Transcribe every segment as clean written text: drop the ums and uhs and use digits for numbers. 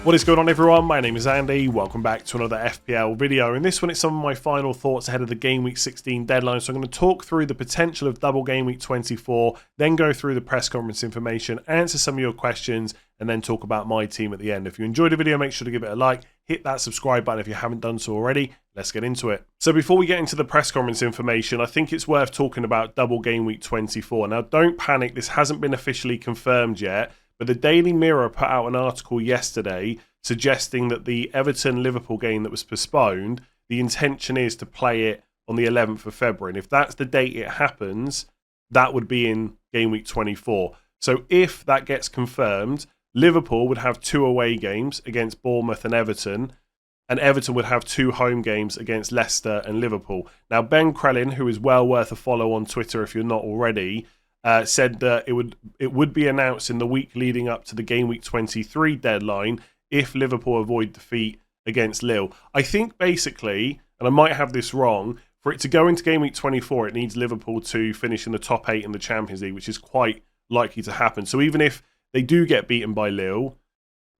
What is going on, everyone? My name is Andy. Welcome back to another FPL video. In this one, it's some of my final thoughts ahead of the Game Week 16 deadline. So I'm going to talk through the potential of double Game Week 24, then go through the press conference information, answer some of your questions, and then talk about my team at the end. If you enjoyed the video, make sure to give it a like. Hit that subscribe button if you haven't done so already. Let's get into it. So before we get into the press conference information, I think it's worth talking about double Game Week 24. Now, don't panic. This hasn't been officially confirmed yet. But the Daily Mirror put out an article yesterday suggesting that the Everton-Liverpool game that was postponed, the intention is to play it on the 11th of February. And if that's the date it happens, that would be in Game Week 24. So if that gets confirmed, Liverpool would have 2 away games against Bournemouth and Everton would have 2 home games against Leicester and Liverpool. Now, Ben Crellin, who is well worth a follow on Twitter if you're not already, said that it would be announced in the week leading up to the Game Week 23 deadline if Liverpool avoid defeat against Lille. I think basically, and I might have this wrong, for it to go into Game Week 24, it needs Liverpool to finish in the top 8 in the Champions League, which is quite likely to happen. So even if they do get beaten by Lille,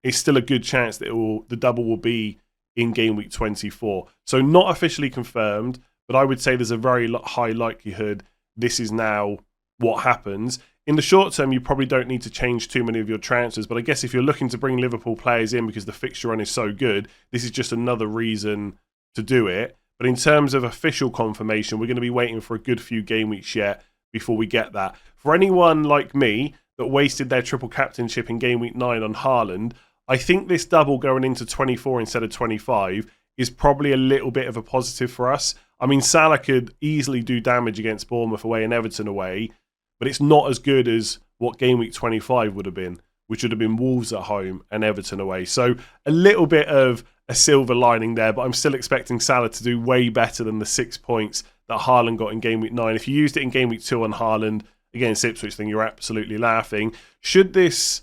it's still a good chance that the double will be in Game Week 24. So not officially confirmed, but I would say there's a very high likelihood this is now what happens. In the short term, you probably don't need to change too many of your transfers, but I guess if you're looking to bring Liverpool players in because the fixture run is so good, this is just another reason to do it. But in terms of official confirmation, we're going to be waiting for a good few game weeks yet before we get that. For anyone like me that wasted their triple captainship in Game Week 9 on Haaland, I think this double going into 24 instead of 25 is probably a little bit of a positive for us. I mean, Salah could easily do damage against Bournemouth away and Everton away, but it's not as good as what Game Week 25 would have been, which would have been Wolves at home and Everton away. So a little bit of a silver lining there, but I'm still expecting Salah to do way better than the 6 points that Haaland got in Game Week 9. If you used it in Game Week 2 on Haaland against Ipswich, then you're absolutely laughing. Should this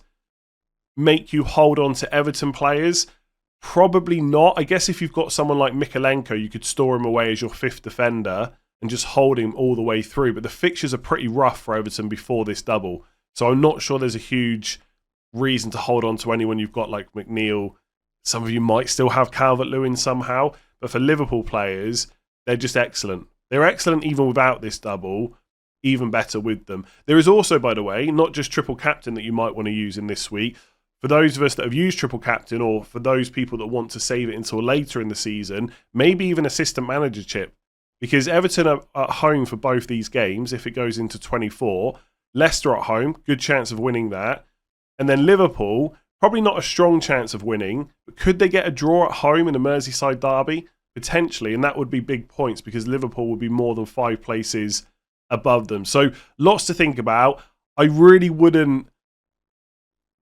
make you hold on to Everton players? Probably not. I guess if you've got someone like Mikalenko, you could store him away as your 5th defender and just hold him all the way through. But the fixtures are pretty rough for Everton before this double. So I'm not sure there's a huge reason to hold on to anyone you've got like McNeil. Some of you might still have Calvert-Lewin somehow. But for Liverpool players, they're just excellent. They're excellent even without this double, even better with them. There is also, by the way, not just triple captain that you might want to use in this week. For those of us that have used triple captain, or for those people that want to save it until later in the season, maybe even assistant manager chip. Because Everton are at home for both these games if it goes into 24. Leicester at home, good chance of winning that. And then Liverpool, probably not a strong chance of winning, but could they get a draw at home in a Merseyside derby? Potentially, and that would be big points because Liverpool would be more than 5 places above them. So lots to think about. I really wouldn't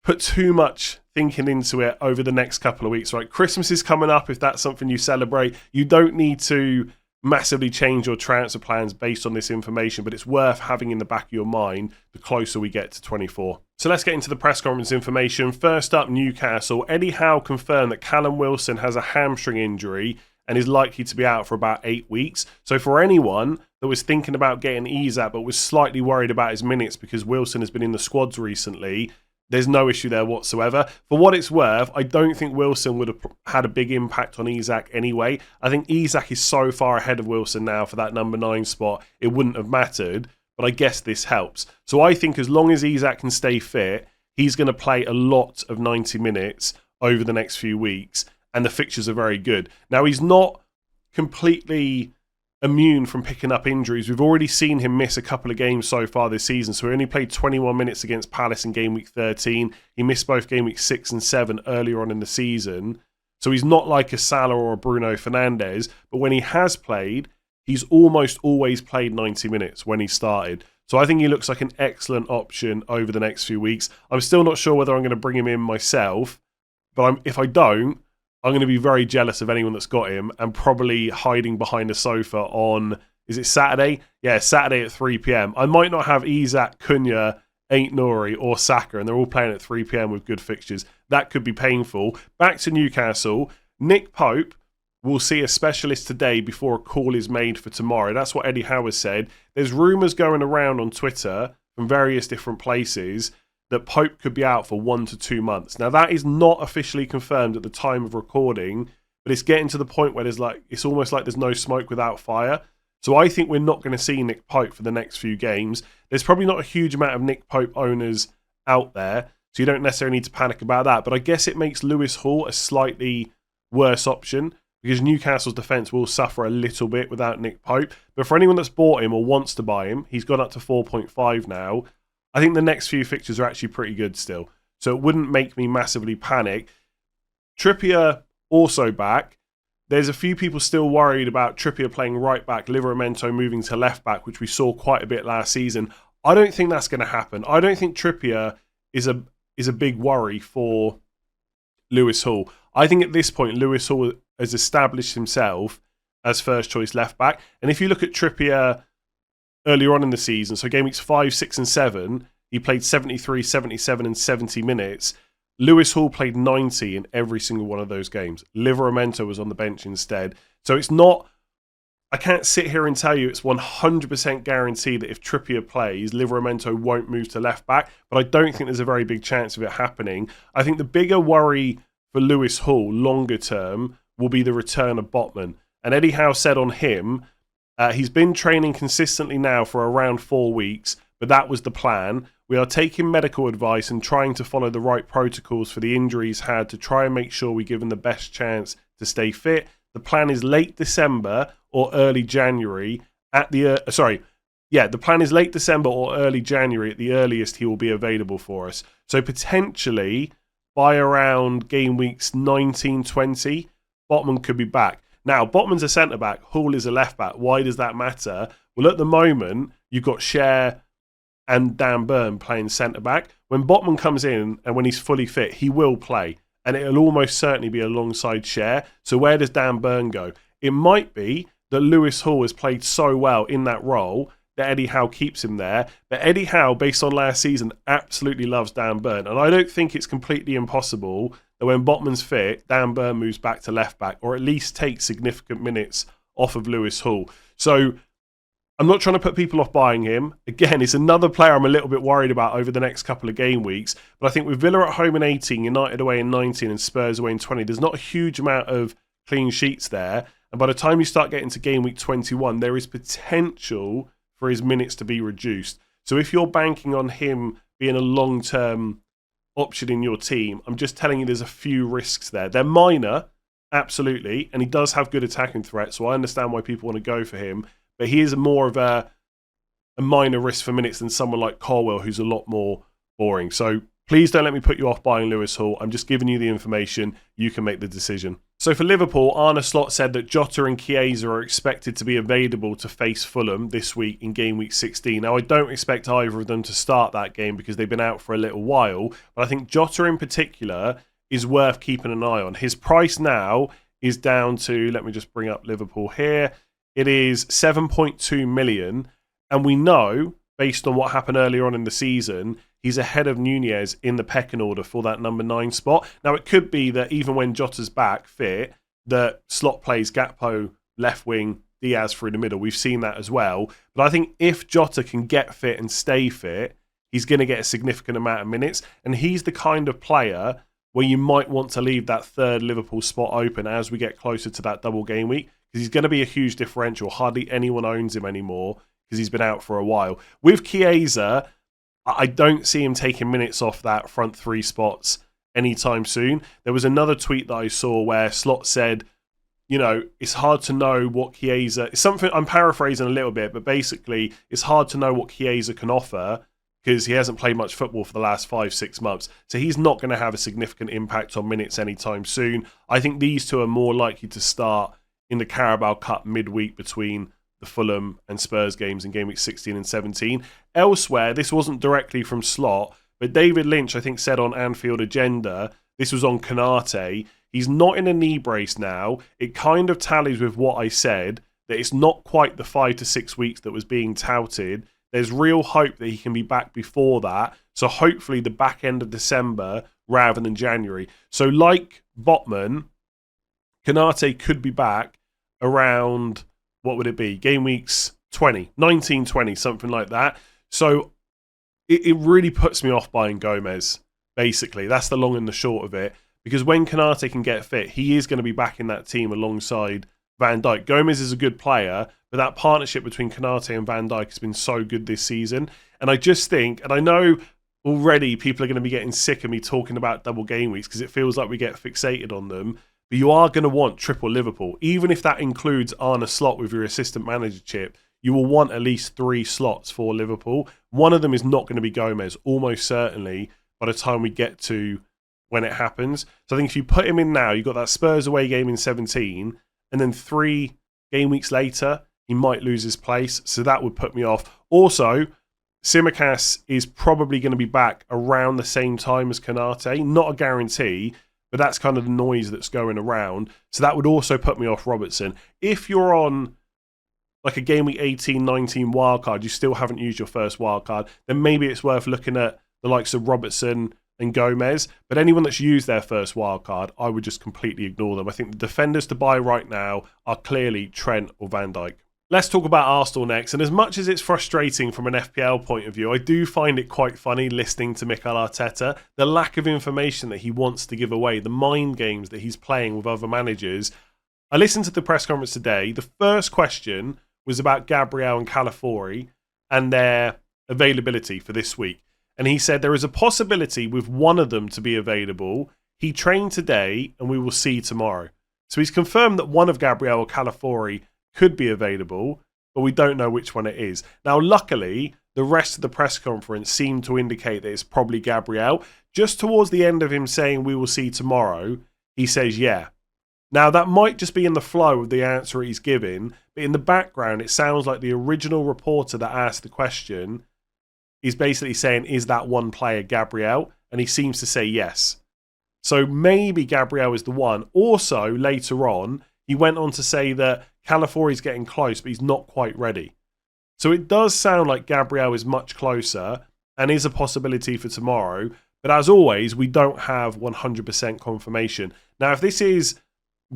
put too much thinking into it over the next couple of weeks. Right, Christmas is coming up. If that's something you celebrate, you don't need to massively change your transfer plans based on this information, but it's worth having in the back of your mind the closer we get to 24. So let's get into the press conference information. First up, Newcastle. Eddie Howe confirmed that Callum Wilson has a hamstring injury and is likely to be out for about 8 weeks. So for anyone that was thinking about getting Isak but was slightly worried about his minutes because Wilson has been in the squads recently, there's no issue there whatsoever. For what it's worth, I don't think Wilson would have had a big impact on Isak anyway. I think Isak is so far ahead of Wilson now for that number 9 spot, it wouldn't have mattered, but I guess this helps. So I think as long as Isak can stay fit, he's going to play a lot of 90 minutes over the next few weeks, and the fixtures are very good. Now, he's not completely immune from picking up injuries. We've already seen him miss a couple of games so far this season. So he only played 21 minutes against Palace in Game Week 13. He missed both Game Week 6 and 7 earlier on in the season. So he's not like a Salah or a Bruno Fernandes. But when he has played, he's almost always played 90 minutes when he started. So I think he looks like an excellent option over the next few weeks. I'm still not sure whether I'm going to bring him in myself. But if I don't, I'm going to be very jealous of anyone that's got him and probably hiding behind a sofa on, is it Saturday? Yeah, Saturday at 3 p.m. I might not have Isak, Cunha, Ain't Nouri or Saka, and they're all playing at 3 p.m. with good fixtures. That could be painful. Back to Newcastle. Nick Pope will see a specialist today before a call is made for tomorrow. That's what Eddie Howe said. There's rumours going around on Twitter from various different places that Pope could be out for 1 to 2 months. Now, that is not officially confirmed at the time of recording, but it's getting to the point where it's almost like there's no smoke without fire. So I think we're not going to see Nick Pope for the next few games. There's probably not a huge amount of Nick Pope owners out there, so you don't necessarily need to panic about that. But I guess it makes Lewis Hall a slightly worse option, because Newcastle's defence will suffer a little bit without Nick Pope. But for anyone that's bought him or wants to buy him, he's gone up to 4.5 now. I think the next few fixtures are actually pretty good still. So it wouldn't make me massively panic. Trippier also back. There's a few people still worried about Trippier playing right back, Livramento moving to left back, which we saw quite a bit last season. I don't think that's going to happen. I don't think Trippier is a big worry for Lewis Hall. I think at this point, Lewis Hall has established himself as first choice left back. And if you look at Trippier earlier on in the season, so game weeks 5, 6 and 7, he played 73, 77 and 70 minutes. Lewis Hall played 90 in every single one of those games. Livramento was on the bench instead. So it's not, I can't sit here and tell you it's 100% guaranteed that if Trippier plays, Livramento won't move to left back, but I don't think there's a very big chance of it happening. I think the bigger worry for Lewis Hall longer term will be the return of Botman. And Eddie Howe said on him, he's been training consistently now for around 4 weeks, but that was the plan. We are taking medical advice and trying to follow the right protocols for the injury he's had to try and make sure we give him the best chance to stay fit. The plan is late December or early January at the the plan is late December or early January at the earliest he will be available for us. So potentially by around game weeks 19, 20, Botman could be back. Now, Botman's a centre-back, Hall is a left-back. Why does that matter? Well, at the moment, you've got Cher and Dan Burn playing centre-back. When Botman comes in and when he's fully fit, he will play. And it'll almost certainly be alongside Cher. So where does Dan Burn go? It might be that Lewis Hall has played so well in that role that Eddie Howe keeps him there. But Eddie Howe, based on last season, absolutely loves Dan Burn. And I don't think it's completely impossible that when Botman's fit, Dan Burn moves back to left back, or at least takes significant minutes off of Lewis Hall. So I'm not trying to put people off buying him. Again, it's another player I'm a little bit worried about over the next couple of game weeks. But I think with Villa at home in 18, United away in 19 and Spurs away in 20, there's not a huge amount of clean sheets there. And by the time you start getting to game week 21, there is potential for his minutes to be reduced. So if you're banking on him being a long-term option in your team, I'm just telling you there's a few risks there. They're minor, absolutely, and he does have good attacking threat, so I understand why people want to go for him, but he is more of a minor risk for minutes than someone like Colwell, who's a lot more boring. So please don't let me put you off buying Lewis Hall. I'm just giving you the information. You can make the decision. So for Liverpool, Arne Slot said that Jota and Chiesa are expected to be available to face Fulham this week in game week 16. Now, I don't expect either of them to start that game because they've been out for a little while, but I think Jota in particular is worth keeping an eye on. His price now is down to, let me just bring up Liverpool here, it is 7.2 million, and we know, based on what happened earlier on in the season, he's ahead of Nunez in the pecking order for that number 9 spot. Now, it could be that even when Jota's back fit, that Slot plays Gakpo left wing, Diaz through the middle. We've seen that as well. But I think if Jota can get fit and stay fit, he's going to get a significant amount of minutes. And he's the kind of player where you might want to leave that third Liverpool spot open as we get closer to that double game week, because he's going to be a huge differential. Hardly anyone owns him anymore because he's been out for a while. With Chiesa, I don't see him taking minutes off that front 3 spots anytime soon. There was another tweet that I saw where Slot said, you know, it's hard to know what Chiesa... It's something I'm paraphrasing a little bit, but basically it's hard to know what Chiesa can offer because he hasn't played much football for the last 5-6 months. So he's not going to have a significant impact on minutes anytime soon. I think these two are more likely to start in the Carabao Cup midweek between the Fulham and Spurs games in game week 16 and 17. Elsewhere, this wasn't directly from Slot, but David Lynch, I think, said on Anfield Agenda, this was on Konate, he's not in a knee brace now. It kind of tallies with what I said, that it's not quite the 5 to 6 weeks that was being touted. There's real hope that he can be back before that. So hopefully the back end of December rather than January. So like Botman, Konate could be back around, what would it be? Game weeks 20, 19, 20, something like that. So it really puts me off buying Gomez, basically. That's the long and the short of it. Because when Konate can get fit, he is going to be back in that team alongside Van Dijk. Gomez is a good player, but that partnership between Konate and Van Dijk has been so good this season. And I just think, and I know already people are going to be getting sick of me talking about double game weeks because it feels like we get fixated on them, but you are going to want triple Liverpool. Even if that includes Arne Slot with your assistant manager chip, you will want at least 3 slots for Liverpool. One of them is not going to be Gomez, almost certainly, by the time we get to when it happens. So I think if you put him in now, you've got that Spurs away game in 17, and then 3 game weeks later, he might lose his place. So that would put me off. Also, Tsimikas is probably going to be back around the same time as Konate. Not a guarantee, but that's kind of the noise that's going around. So that would also put me off Robertson. If you're on like a game week 18, 19 wildcard, you still haven't used your first wildcard, then maybe it's worth looking at the likes of Robertson and Gomez. But anyone that's used their first wildcard, I would just completely ignore them. I think the defenders to buy right now are clearly Trent or Van Dijk. Let's talk about Arsenal next. And as much as it's frustrating from an FPL point of view, I do find it quite funny listening to Mikel Arteta. The lack of information that he wants to give away, the mind games that he's playing with other managers. I listened to the press conference today. The first question was about Gabriel and Calafiori and their availability for this week. And he said there is a possibility with one of them to be available. He trained today and we will see tomorrow. So he's confirmed that one of Gabriel or Calafiori could be available, but we don't know which one it is. Now, luckily, the rest of the press conference seemed to indicate that it's probably Gabriel. Just towards the end of him saying we will see tomorrow, he says yeah. Now, that might just be in the flow of the answer he's giving, but in the background, it sounds like the original reporter that asked the question is basically saying, is that one player Gabriel? And he seems to say yes. So maybe Gabriel is the one. Also, later on, he went on to say that Calafiori's getting close, but he's not quite ready. So it does sound like Gabriel is much closer and is a possibility for tomorrow. But as always, we don't have 100% confirmation. Now, if this is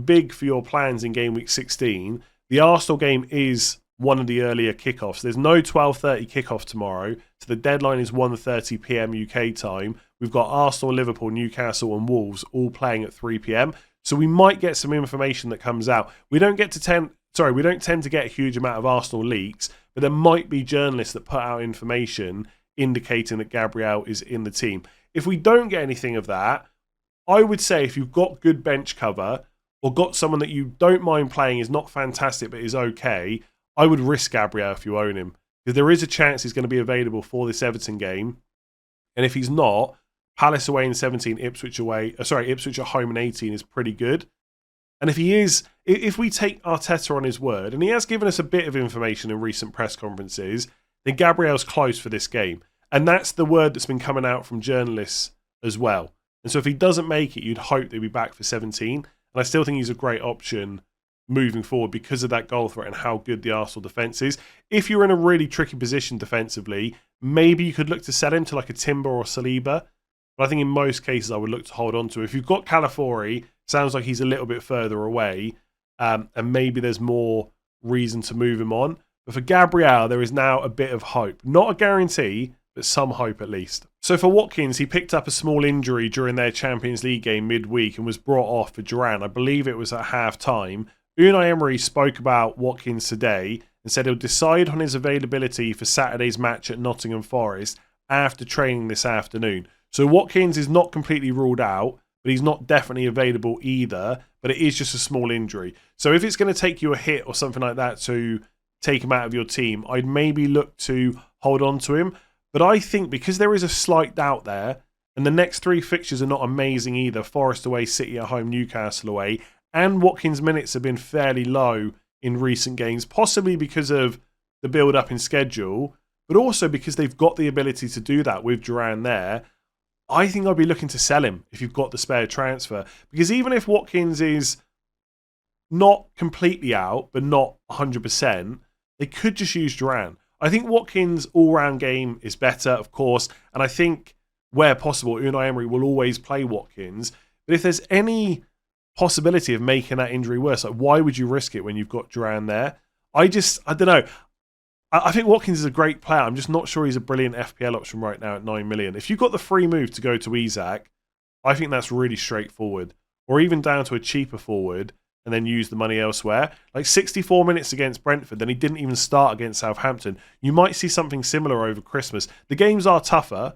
big for your plans in game week 16, the Arsenal game is one of the earlier kickoffs. There's no 12:30 kickoff tomorrow, so the deadline is 1:30 p.m. UK time. We've got Arsenal, Liverpool, Newcastle and Wolves all playing at 3 p.m. So we might get some information that comes out. We don't tend to get a huge amount of Arsenal leaks, but there might be journalists that put out information indicating that Gabriel is in the team. If we don't get anything of that, I would say if you've got good bench cover or got someone that you don't mind playing, is not fantastic but is okay, I would risk Gabriel if you own him. Because there is a chance he's going to be available for this Everton game. And if he's not, Palace away in 17, Ipswich at home in 18 is pretty good. And if he is, if we take Arteta on his word, and he has given us a bit of information in recent press conferences, then Gabriel's close for this game. And that's the word that's been coming out from journalists as well. And so if he doesn't make it, you'd hope that he'll be back for 17. And I still think he's a great option moving forward because of that goal threat and how good the Arsenal defence is. If you're in a really tricky position defensively, maybe you could look to sell him to like a Timber or Saliba. But I think in most cases I would look to hold on to. If you've got Calafiori, sounds like he's a little bit further away, and maybe there's more reason to move him on. But for Gabriel, there is now a bit of hope. Not a guarantee, but some hope at least. So for Watkins, he picked up a small injury during their Champions League game midweek and was brought off for Duran. I believe it was at half-time. Unai Emery spoke about Watkins today and said he'll decide on his availability for Saturday's match at Nottingham Forest after training this afternoon. So Watkins is not completely ruled out, but he's not definitely available either, but it is just a small injury. So if it's going to take you a hit or something like that to take him out of your team, I'd maybe look to hold on to him. But I think because there is a slight doubt there, and the next 3 fixtures are not amazing either, Forest away, City at home, Newcastle away, and Watkins' minutes have been fairly low in recent games, possibly because of the build-up in schedule, but also because they've got the ability to do that with Duran there. I think I'd be looking to sell him if you've got the spare transfer. Because even if Watkins is not completely out, but not 100%, they could just use Duran. I think Watkins' all-round game is better, of course, and I think where possible, Unai Emery will always play Watkins. But if there's any possibility of making that injury worse, like why would you risk it when you've got Duran there? I don't know. I think Watkins is a great player. I'm just not sure he's a brilliant FPL option right now at 9 million. If you've got the free move to go to Isak, I think that's really straightforward. Or even down to a cheaper forward and then use the money elsewhere. Like 64 minutes against Brentford, then he didn't even start against Southampton. You might see something similar over Christmas. The games are tougher,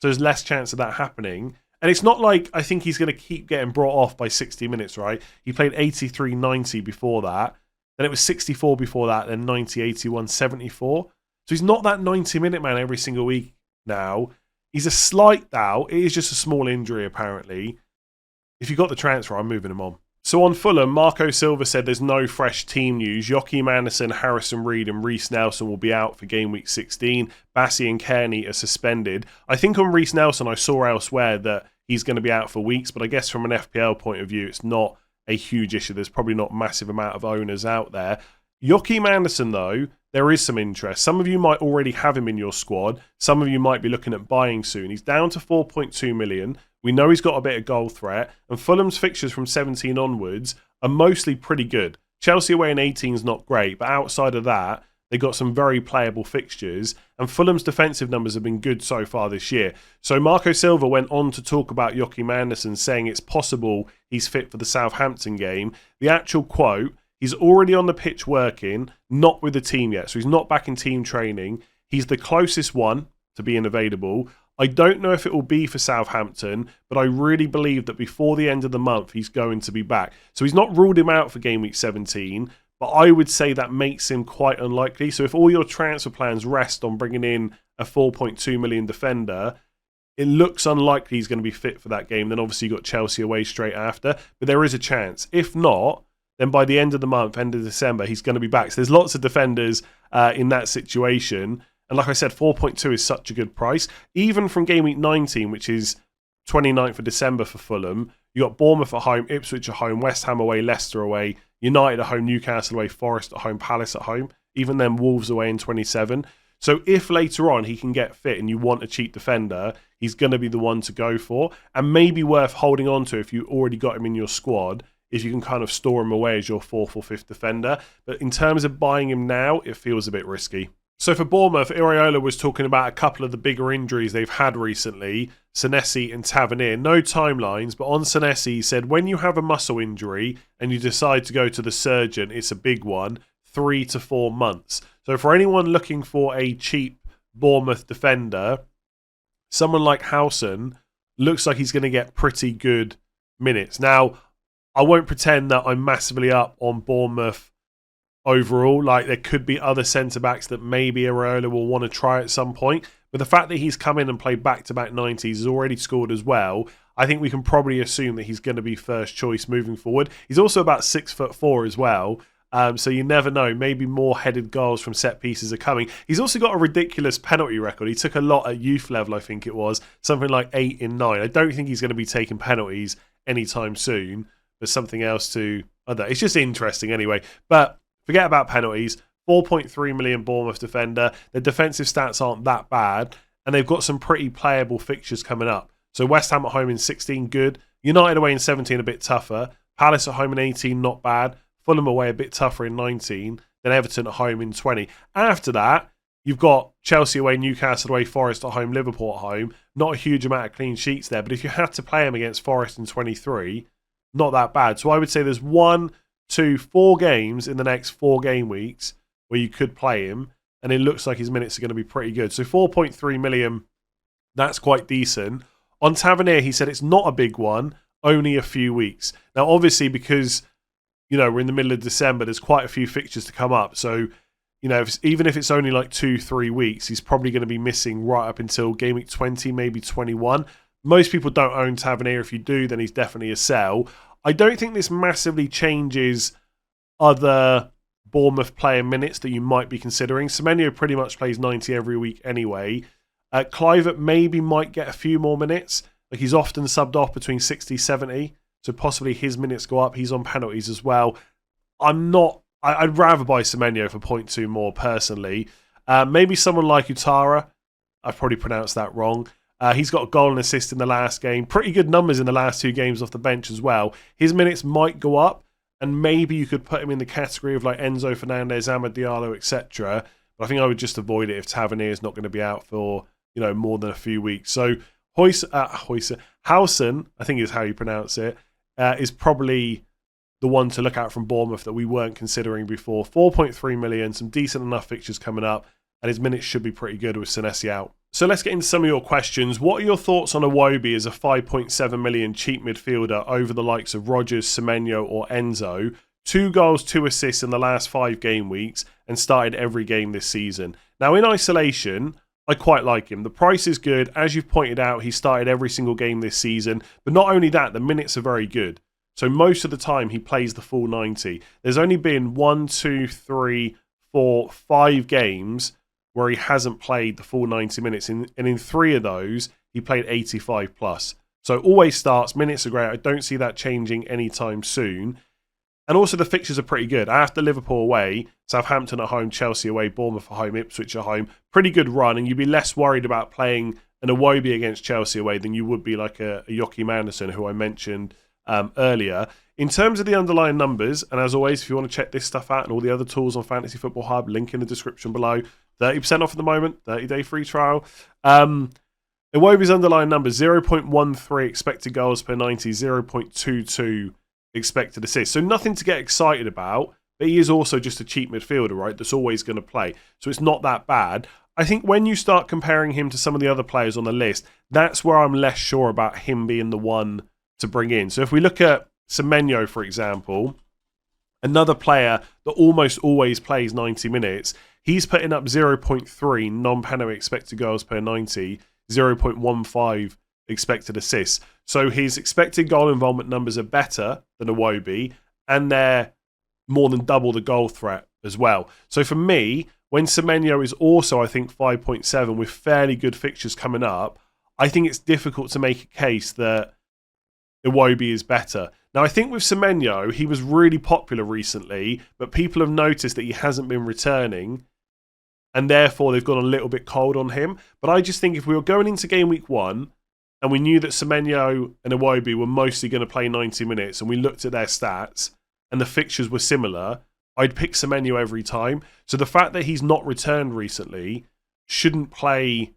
so there's less chance of that happening. And it's not like I think he's going to keep getting brought off by 60 minutes, right? He played 83, 90 before that. Then it was 64 before that, then 90, 81, 74. So he's not that 90-minute man every single week now. He's a slight doubt. It is just a small injury, apparently. If you got the transfer, I'm moving him on. So on Fulham, Marco Silva said there's no fresh team news. Joachim Andersen, Harrison Reed and Reece Nelson will be out for game week 16. Bassey and Kearney are suspended. I think on Reece Nelson, I saw elsewhere that he's going to be out for weeks, but I guess from an FPL point of view, it's not a huge issue. There's probably not a massive amount of owners out there. Joachim Andersen, though, there is some interest. Some of you might already have him in your squad. Some of you might be looking at buying soon. He's down to 4.2 million. We know he's got a bit of goal threat. And Fulham's fixtures from 17 onwards are mostly pretty good. Chelsea away in 18 is not great, but outside of that, they've got some very playable fixtures. And Fulham's defensive numbers have been good so far this year. So Marco Silva went on to talk about Joachim Andersen, saying it's possible he's fit for the Southampton game. The actual quote, he's already on the pitch working, not with the team yet. So he's not back in team training. He's the closest one to being available. I don't know if it will be for Southampton, but I really believe that before the end of the month, he's going to be back. So he's not ruled him out for game week 17, but I would say that makes him quite unlikely. So if all your transfer plans rest on bringing in a 4.2 million defender, it looks unlikely he's going to be fit for that game. Then obviously you've got Chelsea away straight after, but there is a chance. If not, then by the end of the month, end of December, he's going to be back. So there's lots of defenders in that situation. And like I said, 4.2 is such a good price. Even from game week 19, which is 29th of December for Fulham, you got Bournemouth at home, Ipswich at home, West Ham away, Leicester away, United at home, Newcastle away, Forest at home, Palace at home, even then Wolves away in 27. So if later on he can get fit and you want a cheap defender, he's going to be the one to go for, and maybe worth holding on to if you already got him in your squad, if you can kind of store him away as your 4th or 5th defender. But in terms of buying him now, it feels a bit risky. So for Bournemouth, Iraola was talking about a couple of the bigger injuries they've had recently, Senesi and Tavernier. No timelines, but on Senesi he said, when you have a muscle injury and you decide to go to the surgeon, it's a big one, 3 to 4 months. So for anyone looking for a cheap Bournemouth defender, someone like Howson looks like he's going to get pretty good minutes. Now, I won't pretend that I'm massively up on Bournemouth overall. Like, there could be other centre-backs that maybe Iraola will want to try at some point. But the fact that he's come in and played back-to-back 90s, has already scored as well, I think we can probably assume that he's going to be first choice moving forward. He's also about 6'4" as well. So you never know. Maybe more headed goals from set pieces are coming. He's also got a ridiculous penalty record. He took a lot at youth level, I think it was. Something like 8 in 9. I don't think he's going to be taking penalties anytime soon. But something else to... It's just interesting anyway. But forget about penalties. 4.3 million Bournemouth defender. The defensive stats aren't that bad. And they've got some pretty playable fixtures coming up. So West Ham at home in 16, good. United away in 17, a bit tougher. Palace at home in 18, not bad. Fulham away a bit tougher in 19. Then Everton at home in 20. After that, you've got Chelsea away, Newcastle away, Forest at home, Liverpool at home. Not a huge amount of clean sheets there. But if you had to play them against Forest in 23... not that bad. So I would say there's 1, 2, 4 games in the next 4 game weeks where you could play him, and it looks like his minutes are going to be pretty good. So 4.3 million, that's quite decent. On Tavernier, he said it's not a big one, only a few weeks. Now, obviously, because we're in the middle of December, there's quite a few fixtures to come up. So, even if it's only like 2-3 weeks, he's probably going to be missing right up until game week 20, maybe 21. Most people don't own Tavernier. If you do, then he's definitely a sell. I don't think this massively changes other Bournemouth player minutes that you might be considering. Semenyo pretty much plays 90 every week anyway. Kluivert maybe might get a few more minutes. Like, he's often subbed off between 60, 70. So possibly his minutes go up. He's on penalties as well. I'd rather buy Semenyo for 0.2 more personally. Maybe someone like Utara. I've probably pronounced that wrong. He's got a goal and assist in the last game. Pretty good numbers in the last 2 games off the bench as well. His minutes might go up, and maybe you could put him in the category of like Enzo Fernandez, Amad Diallo, etc. But I think I would just avoid it if Tavernier is not going to be out for, more than a few weeks. So Howson, I think is how you pronounce it, is probably the one to look out from Bournemouth that we weren't considering before. 4.3 million, some decent enough fixtures coming up, and his minutes should be pretty good with Senesi out. So let's get into some of your questions. What are your thoughts on Iwobi as a 5.7 million cheap midfielder over the likes of Rodgers, Semenyo or Enzo? 2 goals, 2 assists in the last 5 game weeks and started every game this season. Now in isolation, I quite like him. The price is good. As you've pointed out, he started every single game this season. But not only that, the minutes are very good. So most of the time he plays the full 90. There's only been 1, 2, 3, 4, 5 games where he hasn't played the full 90 minutes. And in 3 of those, he played 85 plus. So always starts, minutes are great. I don't see that changing anytime soon. And also the fixtures are pretty good. After Liverpool away, Southampton at home, Chelsea away, Bournemouth at home, Ipswich at home. Pretty good run, and you'd be less worried about playing an Iwobi against Chelsea away than you would be like a Joachim Andersen, who I mentioned earlier. In terms of the underlying numbers, and as always, if you want to check this stuff out and all the other tools on Fantasy Football Hub, link in the description below. 30% off at the moment, 30-day free trial. Iwobi's underlying numbers, 0.13 expected goals per 90, 0.22 expected assists. So nothing to get excited about, but he is also just a cheap midfielder, right? That's always going to play. So it's not that bad. I think when you start comparing him to some of the other players on the list, that's where I'm less sure about him being the one to bring in. So if we look at Semenyo, for example, another player that almost always plays 90 minutes, he's putting up 0.3 non-penalty expected goals per 90, 0.15 expected assists. So his expected goal involvement numbers are better than Iwobi, and they're more than double the goal threat as well. So for me, when Semenyo is also, I think, 5.7 with fairly good fixtures coming up, I think it's difficult to make a case that Iwobi is better. Now, I think with Semenyo, he was really popular recently, but people have noticed that he hasn't been returning, and therefore they've gone a little bit cold on him. But I just think if we were going into game week 1, and we knew that Semenyo and Iwobi were mostly going to play 90 minutes, and we looked at their stats, and the fixtures were similar, I'd pick Semenyo every time. So the fact that he's not returned recently shouldn't play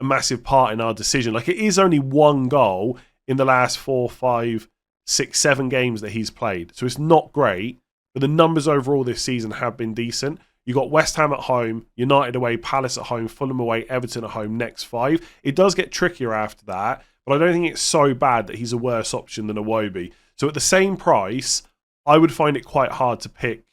a massive part in our decision. Like, it is only 1 goal in the last 4, 5, 6, 7 games that he's played. So it's not great, but the numbers overall this season have been decent. You got West Ham at home, United away, Palace at home, Fulham away, Everton at home, next 5. It does get trickier after that, but I don't think it's so bad that he's a worse option than Iwobi. So at the same price, I would find it quite hard to pick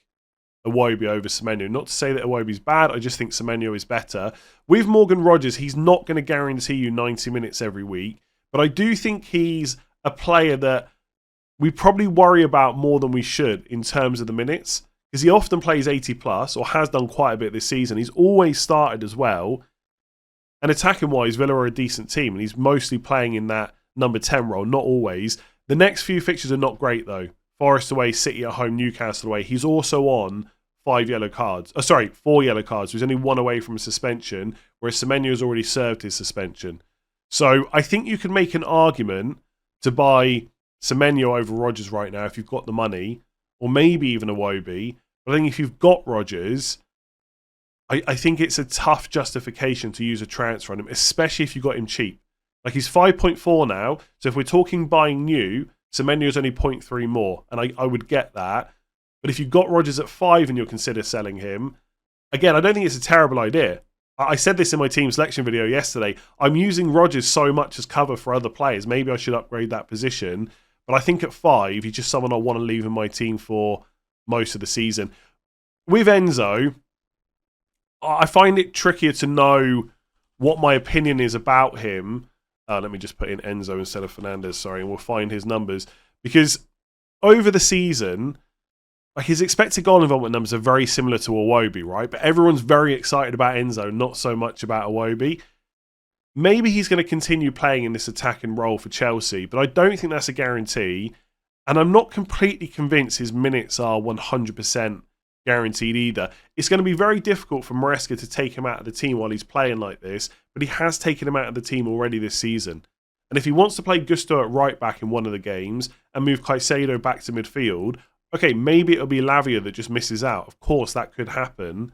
Iwobi over Semenyo. Not to say that Iwobi's bad, I just think Semenyo is better. With Morgan Rodgers, he's not going to guarantee you 90 minutes every week, but I do think he's a player that we probably worry about more than we should in terms of the minutes, because he often plays 80 plus, or has done quite a bit this season. He's always started as well. And attacking wise, Villa are a decent team, and he's mostly playing in that number 10 role, not always. The next few fixtures are not great though. Forest away, City at home, Newcastle away. He's also on 4 yellow cards. There's only 1 away from a suspension, whereas Semenyo has already served his suspension. So I think you can make an argument to buy Semenyo over Rodgers right now if you've got the money, or maybe even Iwobi. But I think if you've got Rodgers, I think it's a tough justification to use a transfer on him, especially if you got him cheap. Like, he's 5.4 now, so if we're talking buying new, Semenyo's only 0.3 more, and I would get that. But if you've got Rodgers at 5 and you'll consider selling him, again, I don't think it's a terrible idea. I said this in my team selection video yesterday. I'm using Rodgers so much as cover for other players. Maybe I should upgrade that position. But I think at 5, he's just someone I want to leave in my team for most of the season. With Enzo, I find it trickier to know what my opinion is about him. Let me just put in Enzo instead of Fernandez, sorry, and we'll find his numbers. Because over the season, like, his expected goal involvement numbers are very similar to Iwobi, right? But everyone's very excited about Enzo, not so much about Iwobi. Maybe he's going to continue playing in this attacking role for Chelsea, but I don't think that's a guarantee. And I'm not completely convinced his minutes are 100% guaranteed either. It's going to be very difficult for Maresca to take him out of the team while he's playing like this, but he has taken him out of the team already this season. And if he wants to play Gusto at right back in one of the games and move Caicedo back to midfield, okay, maybe it'll be Lavia that just misses out. Of course, that could happen.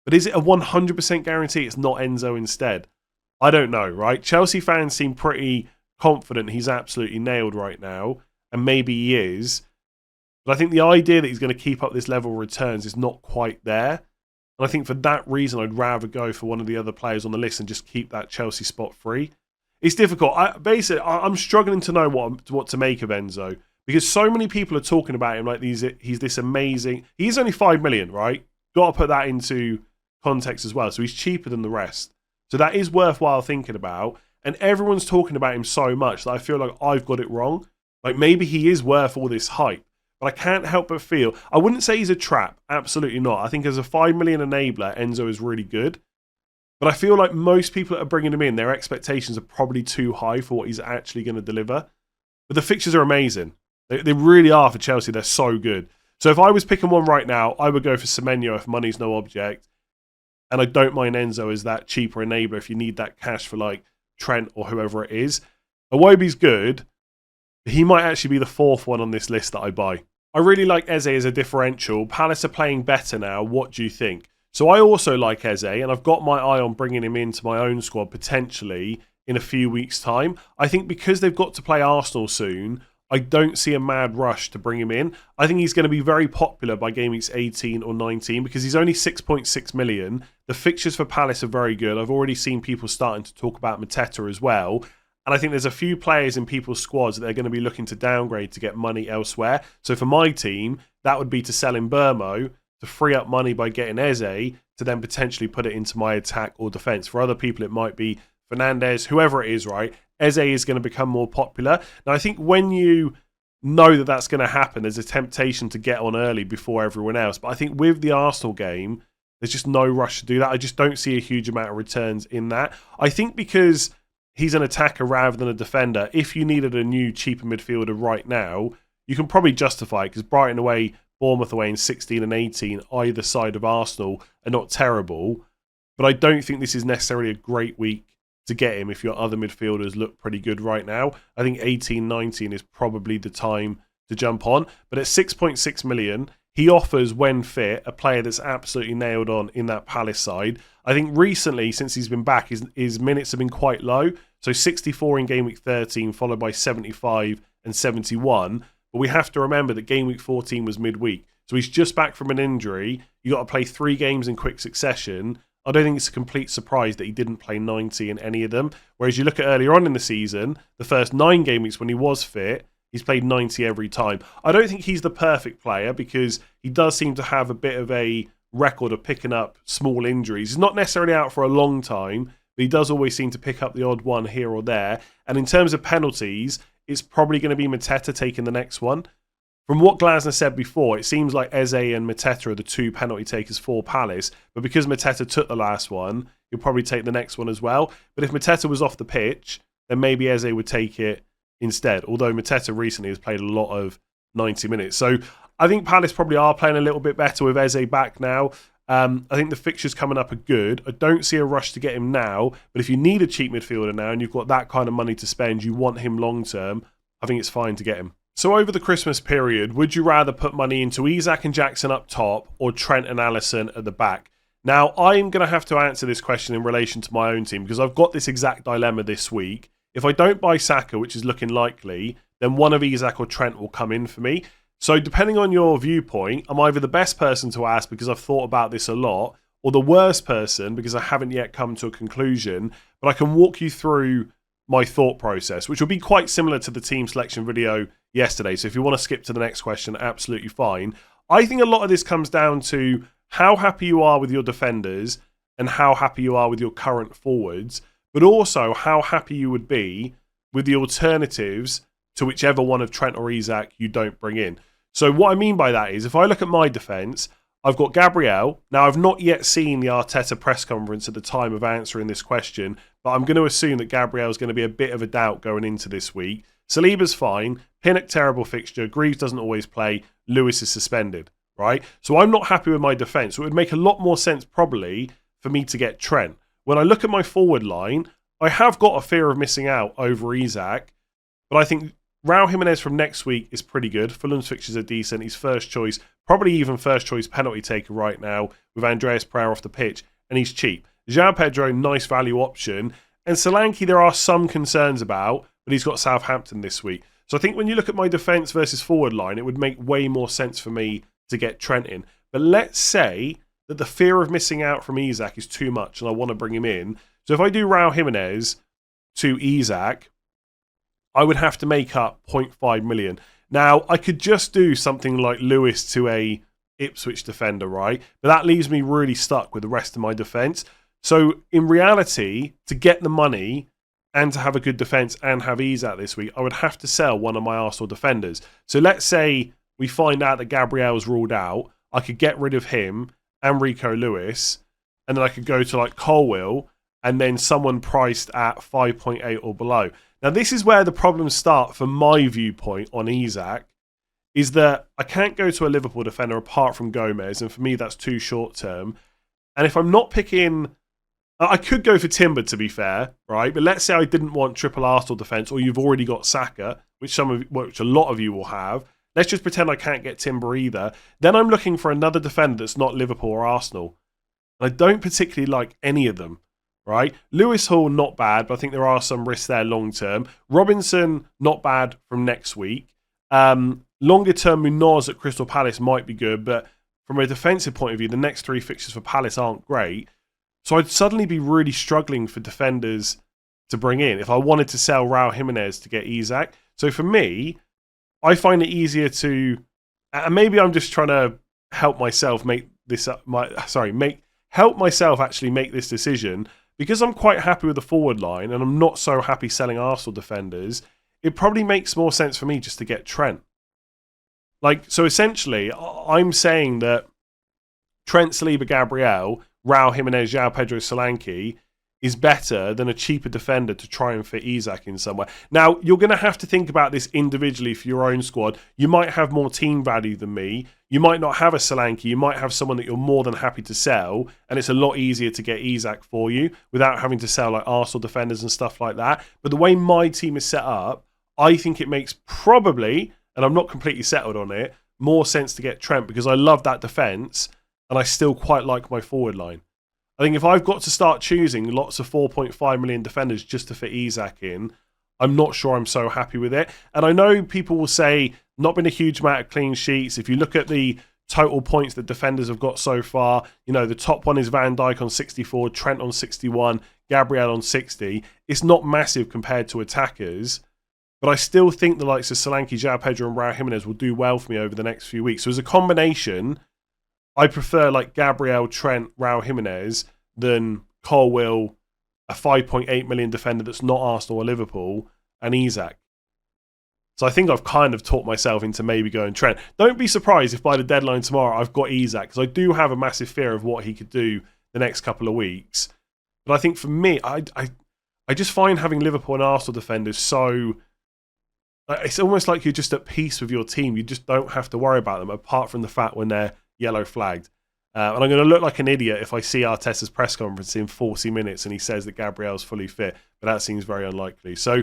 But is it a 100% guarantee it's not Enzo instead? I don't know, right? Chelsea fans seem pretty confident he's absolutely nailed right now, and maybe he is. But I think the idea that he's going to keep up this level of returns is not quite there. And I think for that reason, I'd rather go for one of the other players on the list and just keep that Chelsea spot free. It's difficult. I'm struggling to know what to make of Enzo, because so many people are talking about him like he's this amazing. He's only 5 million, right? Got to put that into context as well. So he's cheaper than the rest. So that is worthwhile thinking about. And everyone's talking about him so much that I feel like I've got it wrong. Like maybe he is worth all this hype. But I can't help but feel, I wouldn't say he's a trap. Absolutely not. I think as a 5 million enabler, Enzo is really good. But I feel like most people that are bringing him in, their expectations are probably too high for what he's actually going to deliver. But the fixtures are amazing. They really are for Chelsea. They're so good. So if I was picking one right now, I would go for Semenyo if money's no object. And I don't mind Enzo as that cheaper enabler if you need that cash for like Trent or whoever it is. Iwobi's good. He might actually be the fourth one on this list that I buy. I really like Eze as a differential. Palace are playing better now. What do you think? So I also like Eze, and I've got my eye on bringing him into my own squad potentially in a few weeks' time. I think because they've got to play Arsenal soon, I don't see a mad rush to bring him in. I think he's going to be very popular by game weeks 18 or 19 because he's only 6.6 million. The fixtures for Palace are very good. I've already seen people starting to talk about Mateta as well. And I think there's a few players in people's squads that they're going to be looking to downgrade to get money elsewhere. So for my team, that would be to sell in Burmo to free up money by getting Eze to then potentially put it into my attack or defence. For other people, it might be Fernandes, whoever it is, right? Eze is going to become more popular. Now, I think when you know that that's going to happen, there's a temptation to get on early before everyone else. But I think with the Arsenal game, there's just no rush to do that. I just don't see a huge amount of returns in that. I think because he's an attacker rather than a defender, if you needed a new, cheaper midfielder right now, you can probably justify it because Brighton away, Bournemouth away in 16 and 18, either side of Arsenal, are not terrible. But I don't think this is necessarily a great week to get him if your other midfielders look pretty good right now. I think 18, 19 is probably the time to jump on. But at 6.6 million, he offers, when fit, a player that's absolutely nailed on in that Palace side. I think recently, since he's been back, his minutes have been quite low. So 64 in game week 13, followed by 75 and 71. But we have to remember that game week 14 was midweek. So he's just back from an injury. You got to play 3 games in quick succession. I don't think it's a complete surprise that he didn't play 90 in any of them. Whereas you look at earlier on in the season, the first 9 game weeks when he was fit, he's played 90 every time. I don't think he's the perfect player because he does seem to have a bit of a record of picking up small injuries. He's not necessarily out for a long time, but he does always seem to pick up the odd one here or there. And in terms of penalties, it's probably going to be Mateta taking the next one. From what Glasner said before, it seems like Eze and Mateta are the 2 penalty takers for Palace. But because Mateta took the last one, he'll probably take the next one as well. But if Mateta was off the pitch, then maybe Eze would take it instead. Although Mateta recently has played a lot of 90 minutes. So I think Palace probably are playing a little bit better with Eze back now. I think the fixtures coming up are good. I don't see a rush to get him now. But if you need a cheap midfielder now and you've got that kind of money to spend, you want him long term, I think it's fine to get him. So over the Christmas period, would you rather put money into Isak and Jackson up top or Trent and Alisson at the back? Now, I'm going to have to answer this question in relation to my own team because I've got this exact dilemma this week. If I don't buy Saka, which is looking likely, then one of Isak or Trent will come in for me. So depending on your viewpoint, I'm either the best person to ask because I've thought about this a lot, or the worst person because I haven't yet come to a conclusion, but I can walk you through my thought process, which will be quite similar to the team selection video yesterday. So if you want to skip to the next question, absolutely fine. I think a lot of this comes down to how happy you are with your defenders and how happy you are with your current forwards, but also how happy you would be with the alternatives to whichever one of Trent or Isak you don't bring in. So what I mean by that is, if I look at my defence, I've got Gabriel. Now, I've not yet seen the Arteta press conference at the time of answering this question, but I'm going to assume that Gabriel is going to be a bit of a doubt going into this week. Saliba's fine. Pinnock, terrible fixture. Greaves doesn't always play. Lewis is suspended, right? So I'm not happy with my defence. So it would make a lot more sense probably for me to get Trent. When I look at my forward line, I have got a fear of missing out over Isak, but I think Raul Jimenez from next week is pretty good. Fulham's fixtures are decent. He's first choice, probably even first choice penalty taker right now with Andreas Pereira off the pitch, and he's cheap. João Pedro, nice value option. And Solanke, there are some concerns about, but he's got Southampton this week. So I think when you look at my defence versus forward line, it would make way more sense for me to get Trent in. But let's say that the fear of missing out from Isak is too much and I want to bring him in. So if I do Raul Jimenez to Isak, I would have to make up 0.5 million. Now, I could just do something like Lewis to a Ipswich defender, right? But that leaves me really stuck with the rest of my defence. So in reality, to get the money and to have a good defence and have Isak this week, I would have to sell one of my Arsenal defenders. So let's say we find out that Gabriel's ruled out. I could get rid of him and Rico Lewis, and then I could go to like Colwill and then someone priced at 5.8 or below. Now, this is where the problems start from my viewpoint on Isak, is that I can't go to a Liverpool defender apart from Gomez, and for me, that's too short term. And if I'm not picking, I could go for Timber, to be fair, right? But let's say I didn't want triple Arsenal defence, or you've already got Saka, which a lot of you will have. Let's just pretend I can't get Timber either. Then I'm looking for another defender that's not Liverpool or Arsenal. And I don't particularly like any of them, right? Lewis Hall, not bad, but I think there are some risks there long term. Robinson, not bad from next week. Longer term, Munoz at Crystal Palace might be good, but from a defensive point of view, the next three fixtures for Palace aren't great. So I'd suddenly be really struggling for defenders to bring in if I wanted to sell Raul Jimenez to get Isak. So for me, I find it easier to, and maybe I'm just trying to help myself make this help myself actually make this decision, because I'm quite happy with the forward line and I'm not so happy selling Arsenal defenders. It probably makes more sense for me just to get Trent. So essentially, I'm saying that Trent, Saliba, Gabriel, Raul Jimenez, João Pedro, Solanke is better than a cheaper defender to try and fit Isak in somewhere. Now, you're going to have to think about this individually for your own squad. You might have more team value than me. You might not have a Solanke. You might have someone that you're more than happy to sell, and it's a lot easier to get Isak for you without having to sell like Arsenal defenders and stuff like that. But the way my team is set up, I think it makes probably, and I'm not completely settled on it, more sense to get Trent because I love that defence and I still quite like my forward line. I think if I've got to start choosing lots of 4.5 million defenders just to fit Isak in, I'm not sure I'm so happy with it. And I know people will say, not been a huge amount of clean sheets. If you look at the total points that defenders have got so far, the top one is Van Dijk on 64, Trent on 61, Gabriel on 60. It's not massive compared to attackers. But I still think the likes of Solanke, João Pedro and Raul Jimenez will do well for me over the next few weeks. So as a combination, I prefer like Gabriel, Trent, Raul Jimenez than Colwill, a 5.8 million defender that's not Arsenal or Liverpool, and Isak. So I think I've kind of talked myself into maybe going Trent. Don't be surprised if by the deadline tomorrow I've got Isak, because I do have a massive fear of what he could do the next couple of weeks. But I think for me, I just find having Liverpool and Arsenal defenders so... It's almost like you're just at peace with your team. You just don't have to worry about them, apart from the fact when they're yellow flagged. And I'm going to look like an idiot if I see Arteta's press conference in 40 minutes and he says that Gabriel's fully fit, but that seems very unlikely. So,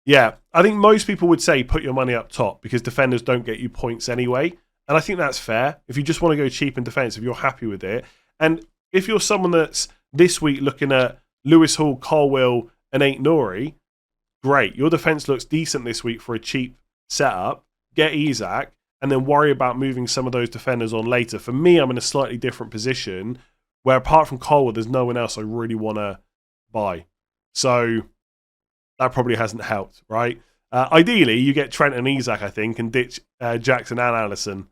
yeah, I think most people would say put your money up top because defenders don't get you points anyway. And I think that's fair. If you just want to go cheap in defence, if you're happy with it. And if you're someone that's this week looking at Lewis Hall, Colwill and Ait-Nouri, great. Your defence looks decent this week for a cheap setup. Get Isak and then worry about moving some of those defenders on later. For me, I'm in a slightly different position where apart from Colwill, there's no one else I really want to buy. So that probably hasn't helped, right? Ideally, you get Trent and Isak, I think, and ditch Jackson and Allison.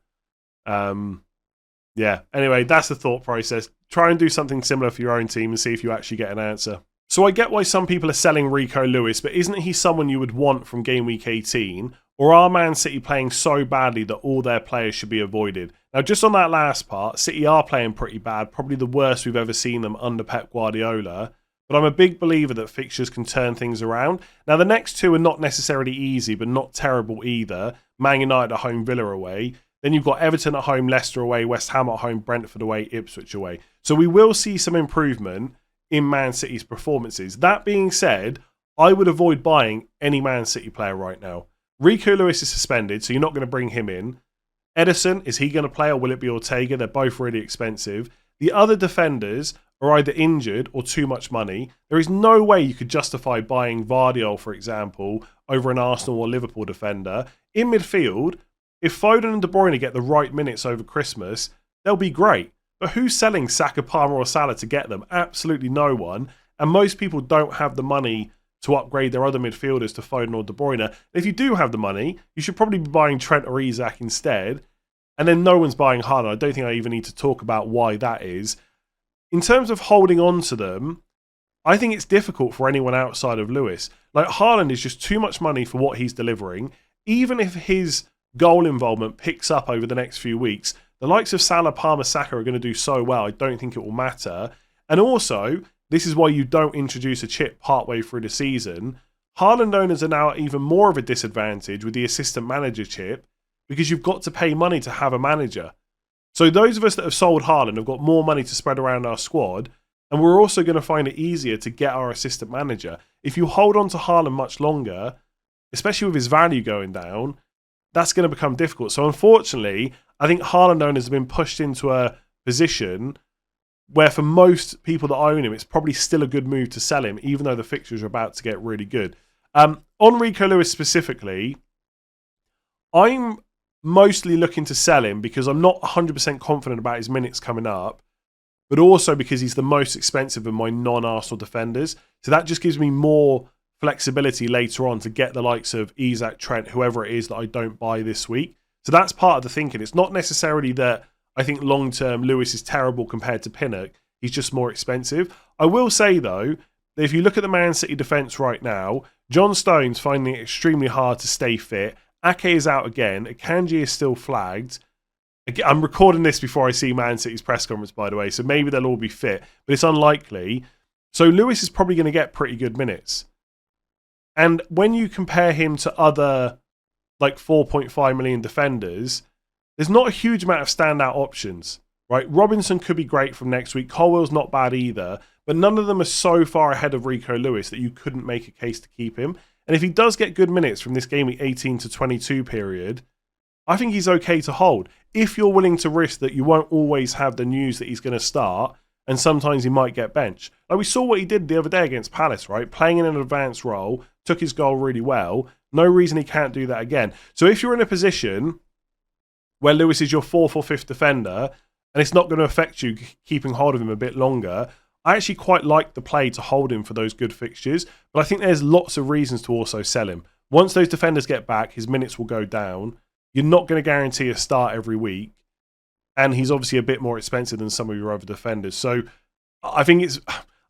Yeah, anyway, that's the thought process. Try and do something similar for your own team and see if you actually get an answer. So I get why some people are selling Rico Lewis, but isn't he someone you would want from Game Week 18? Or are Man City playing so badly that all their players should be avoided? Now, just on that last part, City are playing pretty bad, probably the worst we've ever seen them under Pep Guardiola. But I'm a big believer that fixtures can turn things around. Now, the next two are not necessarily easy, but not terrible either. Man United at home, Villa away. Then you've got Everton at home, Leicester away, West Ham at home, Brentford away, Ipswich away. So we will see some improvement in Man City's performances. That being said, I would avoid buying any Man City player right now. Rico Lewis is suspended, so you're not going to bring him in. Ederson, is he going to play or will it be Ortega? They're both really expensive. The other defenders are either injured or too much money. There is no way you could justify buying Vardiol, for example, over an Arsenal or Liverpool defender. In midfield, if Foden and De Bruyne get the right minutes over Christmas, they'll be great. But who's selling Saka, Palmer or Salah to get them? Absolutely no one. And most people don't have the money to upgrade their other midfielders to Foden or De Bruyne. If you do have the money, you should probably be buying Trent or Isak instead. And then no one's buying Haaland. I don't think I even need to talk about why that is. In terms of holding on to them, I think it's difficult for anyone outside of Lewis. Like, Haaland is just too much money for what he's delivering. Even if his goal involvement picks up over the next few weeks, the likes of Salah, Palmer, Saka are going to do so well, I don't think it will matter. And also, this is why you don't introduce a chip partway through the season. Haaland owners are now at even more of a disadvantage with the assistant manager chip because you've got to pay money to have a manager. So those of us that have sold Haaland have got more money to spread around our squad, and we're also going to find it easier to get our assistant manager. If you hold on to Haaland much longer, especially with his value going down, that's going to become difficult. So unfortunately, I think Haaland owners have been pushed into a position where for most people that own him, it's probably still a good move to sell him, even though the fixtures are about to get really good. On Rico Lewis specifically, I'm mostly looking to sell him because I'm not 100% confident about his minutes coming up, but also because he's the most expensive of my non-Arsenal defenders. So that just gives me more flexibility later on to get the likes of Isak, Trent, whoever it is that I don't buy this week. So that's part of the thinking. It's not necessarily that I think long-term Lewis is terrible compared to Pinnock. He's just more expensive. I will say, though, that if you look at the Man City defence right now, John Stone's finding it extremely hard to stay fit. Ake is out again. Akanji is still flagged. I'm recording this before I see Man City's press conference, by the way, so maybe they'll all be fit, but it's unlikely. So Lewis is probably going to get pretty good minutes. And when you compare him to other, like, 4.5 million defenders, there's not a huge amount of standout options, right? Robinson could be great from next week. Colwell's not bad either, but none of them are so far ahead of Rico Lewis that you couldn't make a case to keep him. And if he does get good minutes from this game week 18 to 22 period, I think he's okay to hold. If you're willing to risk that you won't always have the news that he's going to start, and sometimes he might get benched. Like we saw what he did the other day against Palace, right? Playing in an advanced role, took his goal really well. No reason he can't do that again. So if you're in a position where Lewis is your fourth or fifth defender, and it's not going to affect you keeping hold of him a bit longer, I actually quite like the play to hold him for those good fixtures, but I think there's lots of reasons to also sell him. Once those defenders get back, his minutes will go down. You're not going to guarantee a start every week, and he's obviously a bit more expensive than some of your other defenders. So I think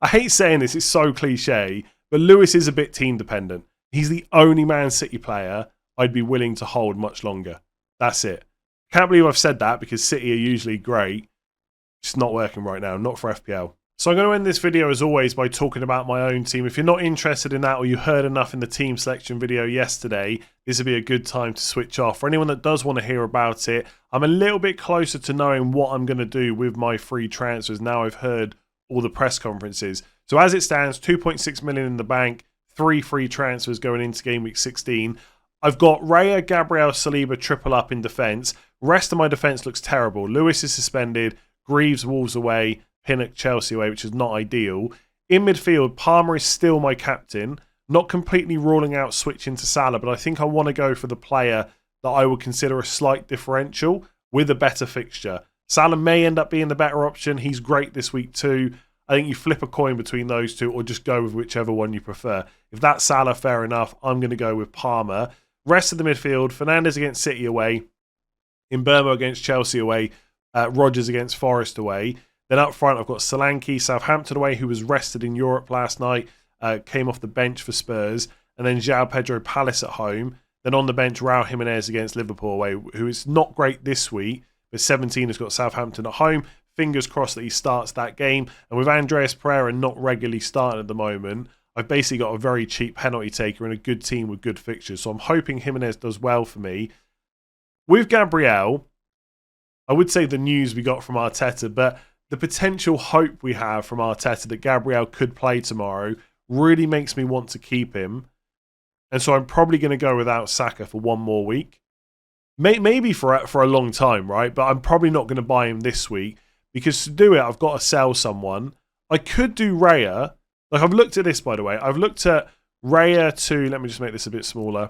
I hate saying this, it's so cliche, but Lewis is a bit team dependent. He's the only Man City player I'd be willing to hold much longer. That's it. Can't believe I've said that because City are usually great. It's not working right now, not for FPL. So I'm going to end this video as always by talking about my own team. If you're not interested in that or you heard enough in the team selection video yesterday, this would be a good time to switch off. For anyone that does want to hear about it, I'm a little bit closer to knowing what I'm going to do with my free transfers now I've heard all the press conferences. So as it stands, 2.6 million in the bank, 3 free transfers going into game week 16. I've got Raya, Gabriel, Saliba triple up in defence. Rest of my defence looks terrible. Lewis is suspended, Greaves, Wolves away, Pinnock, Chelsea away, which is not ideal. In midfield, Palmer is still my captain. Not completely ruling out switching to Salah, but I think I want to go for the player that I would consider a slight differential with a better fixture. Salah may end up being the better option. He's great this week too. I think you flip a coin between those two or just go with whichever one you prefer. If that's Salah, fair enough. I'm going to go with Palmer. Rest of the midfield, Fernandes against City away. Mbeumo against Chelsea away. Rodgers against Forest away. Then up front, I've got Solanke, Southampton away, who was rested in Europe last night, came off the bench for Spurs. And then João Pedro, Palace at home. Then on the bench, Raul Jimenez against Liverpool away, who is not great this week, but 17 has got Southampton at home. Fingers crossed that he starts that game. And with Andreas Pereira not regularly starting at the moment, I've basically got a very cheap penalty taker and a good team with good fixtures. So I'm hoping Jimenez does well for me. With Gabriel, I would say the news we got from Arteta, but the potential hope we have from Arteta that Gabriel could play tomorrow really makes me want to keep him. And so I'm probably going to go without Saka for one more week. Maybe for a long time, right? But I'm probably not going to buy him this week because to do it, I've got to sell someone. I could do Raya. Like, I've looked at this, by the way. I've looked at Raya to, let me just make this a bit smaller,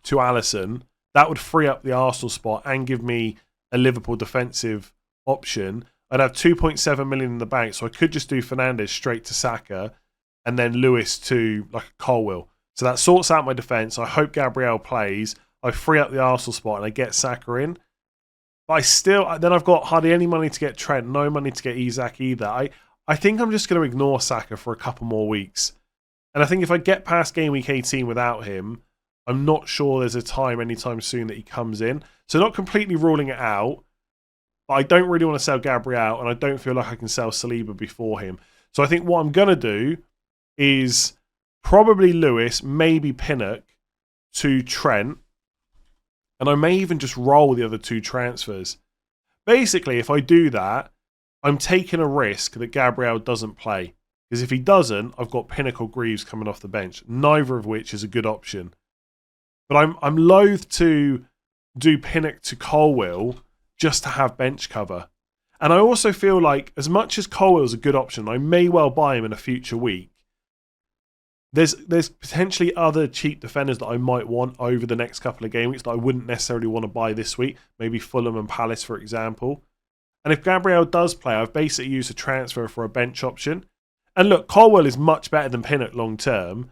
to Alisson. That would free up the Arsenal spot and give me a Liverpool defensive option. I'd have 2.7 million in the bank, so I could just do Fernandes straight to Saka and then Lewis to like a Colwill. So that sorts out my defence. I hope Gabriel plays. I free up the Arsenal spot and I get Saka in. But then I've got hardly any money to get Trent, no money to get Isak either. I think I'm just going to ignore Saka for a couple more weeks. And I think if I get past game week 18 without him, I'm not sure there's a time anytime soon that he comes in. So not completely ruling it out, but I don't really want to sell Gabriel and I don't feel like I can sell Saliba before him. So I think what I'm going to do is probably Lewis, maybe Pinnock to Trent. And I may even just roll the other two transfers. Basically, if I do that, I'm taking a risk that Gabriel doesn't play. Because if he doesn't, I've got Pinnock or Greaves coming off the bench. Neither of which is a good option. But I'm loath to do Pinnock to Colwill just to have bench cover. And I also feel like as much as Colwill is a good option, I may well buy him in a future week. There's potentially other cheap defenders that I might want over the next couple of game weeks that I wouldn't necessarily want to buy this week. Maybe Fulham and Palace, for example. And if Gabriel does play, I've basically used a transfer for a bench option. And look, Colwill is much better than Pinnock long term,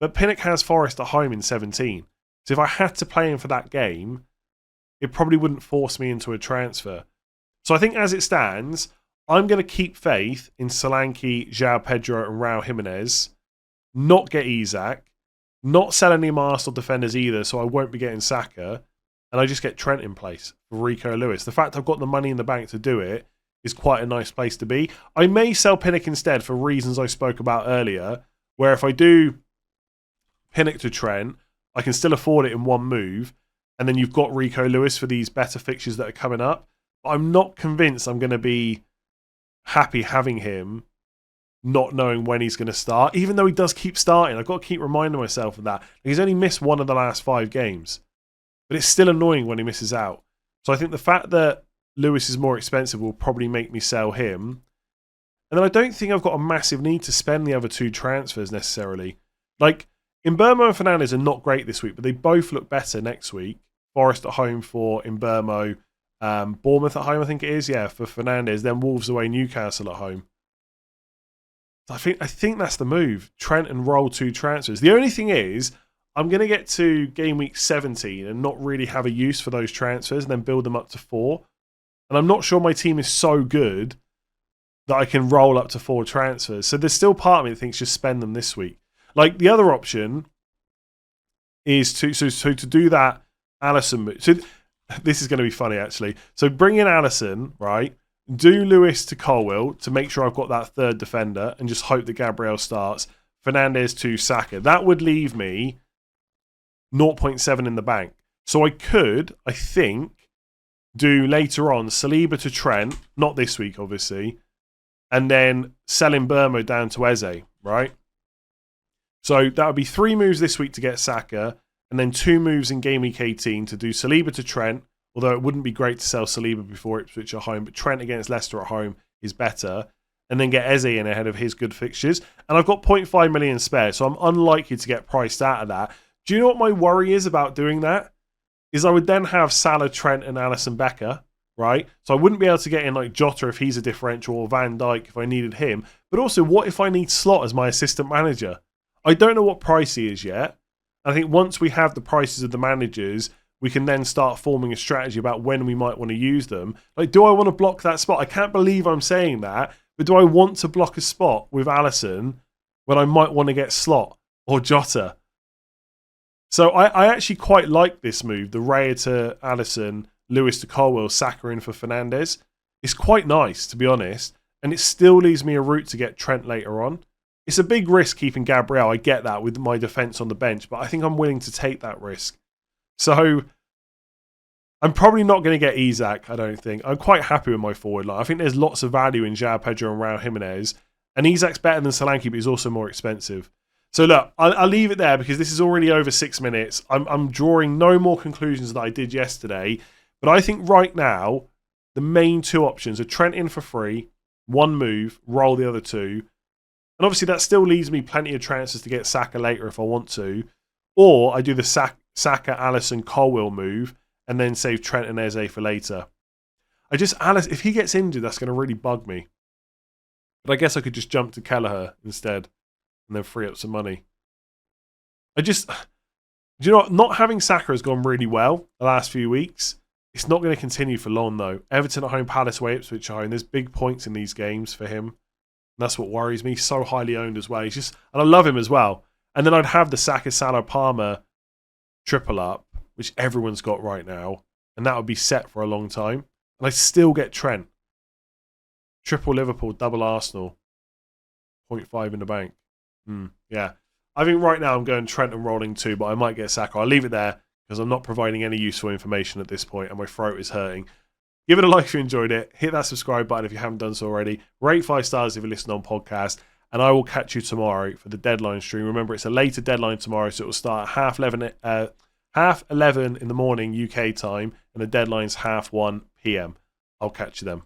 but Pinnock has Forest at home in 17. So if I had to play him for that game, it probably wouldn't force me into a transfer. So I think as it stands, I'm going to keep faith in Solanke, João Pedro and Raul Jimenez, not get Isak, not sell any of my Arsenal defenders either, so I won't be getting Saka, and I just get Trent in place for Rico Lewis. The fact I've got the money in the bank to do it is quite a nice place to be. I may sell Pinnock instead for reasons I spoke about earlier, where if I do Pinnock to Trent, I can still afford it in one move, and then you've got Rico Lewis for these better fixtures that are coming up. But I'm not convinced I'm going to be happy having him not knowing when he's going to start, even though he does keep starting. I've got to keep reminding myself of that. He's only missed one of the last 5 games, but it's still annoying when he misses out. So I think the fact that Lewis is more expensive will probably make me sell him. And then I don't think I've got a massive need to spend the other 2 transfers necessarily. Like, Mbeumo and Fernandes are not great this week, but they both look better next week. Forest at home for Mbeumo, Bournemouth at home, I think it is, yeah, for Fernandes. Then Wolves away, Newcastle at home. I think that's the move. Trent and roll 2 transfers. The only thing is, I'm going to get to game week 17 and not really have a use for those transfers and then build them up to 4. And I'm not sure my team is so good that I can roll up to 4 transfers. So there's still part of me that thinks just spend them this week. Like, the other option is to do that Alisson move. So this is going to be funny, actually. So bring in Alisson, right? Do Lewis to Colwill to make sure I've got that third defender and just hope that Gabriel starts. Fernandes to Saka. That would leave me 0.7 in the bank. So I could, I think, do later on Saliba to Trent, not this week, obviously, and then selling Mbeumo down to Eze, right? So that would be 3 moves this week to get Saka, and then 2 moves in game week 18 to do Saliba to Trent, although it wouldn't be great to sell Saliba before Ipswich at home, but Trent against Leicester at home is better, and then get Eze in ahead of his good fixtures. And I've got 0.5 million spare, so I'm unlikely to get priced out of that. Do you know what my worry is about doing that? Is I would then have Salah, Trent, and Alisson Becker, right? So I wouldn't be able to get in like Jota if he's a differential, or Van Dijk if I needed him. But also, what if I need Slot as my assistant manager? I don't know what price he is yet. I think once we have the prices of the managers, we can then start forming a strategy about when we might want to use them. Like, do I want to block that spot? I can't believe I'm saying that, but do I want to block a spot with Alisson when I might want to get Slot or Jota? So I actually quite like this move, the Raya to Alisson, Lewis to Colwill, Saka in for Fernandes. It's quite nice, to be honest, and it still leaves me a route to get Trent later on. It's a big risk keeping Gabriel, I get that, with my defence on the bench, but I think I'm willing to take that risk. So I'm probably not going to get Isak, I don't think. I'm quite happy with my forward line. I think there's lots of value in João Pedro and Raul Jimenez, and Isak's better than Solanke, but he's also more expensive. So look, I'll leave it there because this is already over 6 minutes. I'm drawing no more conclusions than I did yesterday. But I think right now, the main two options are Trent in for free, one move, roll the other two. And obviously that still leaves me plenty of chances to get Saka later if I want to. Or I do the Saka, Alisson, Colwill move and then save Trent and Eze for later. Alice, if he gets injured, that's going to really bug me. But I guess I could just jump to Kelleher instead and then free up some money. Not having Saka has gone really well the last few weeks. It's not going to continue for long, though. Everton at home, Palace away, Ipswich at home. There's big points in these games for him. And that's what worries me. So highly owned as well. And I love him as well. And then I'd have the Saka, Salah, Palmer triple up, which everyone's got right now. And that would be set for a long time. And I still get Trent. Triple Liverpool, double Arsenal. 0.5 in the bank. Yeah. I think right now I'm going Trent and rolling 2, but I might get Saka. I'll leave it there because I'm not providing any useful information at this point and my throat is hurting. Give it a like if you enjoyed it. Hit that subscribe button if you haven't done so already. Rate 5 stars if you listen on podcast. And I will catch you tomorrow for the deadline stream. Remember, it's a later deadline tomorrow, so it will start at half 11 in the morning UK time, and the deadline's 1:30 PM. I'll catch you then.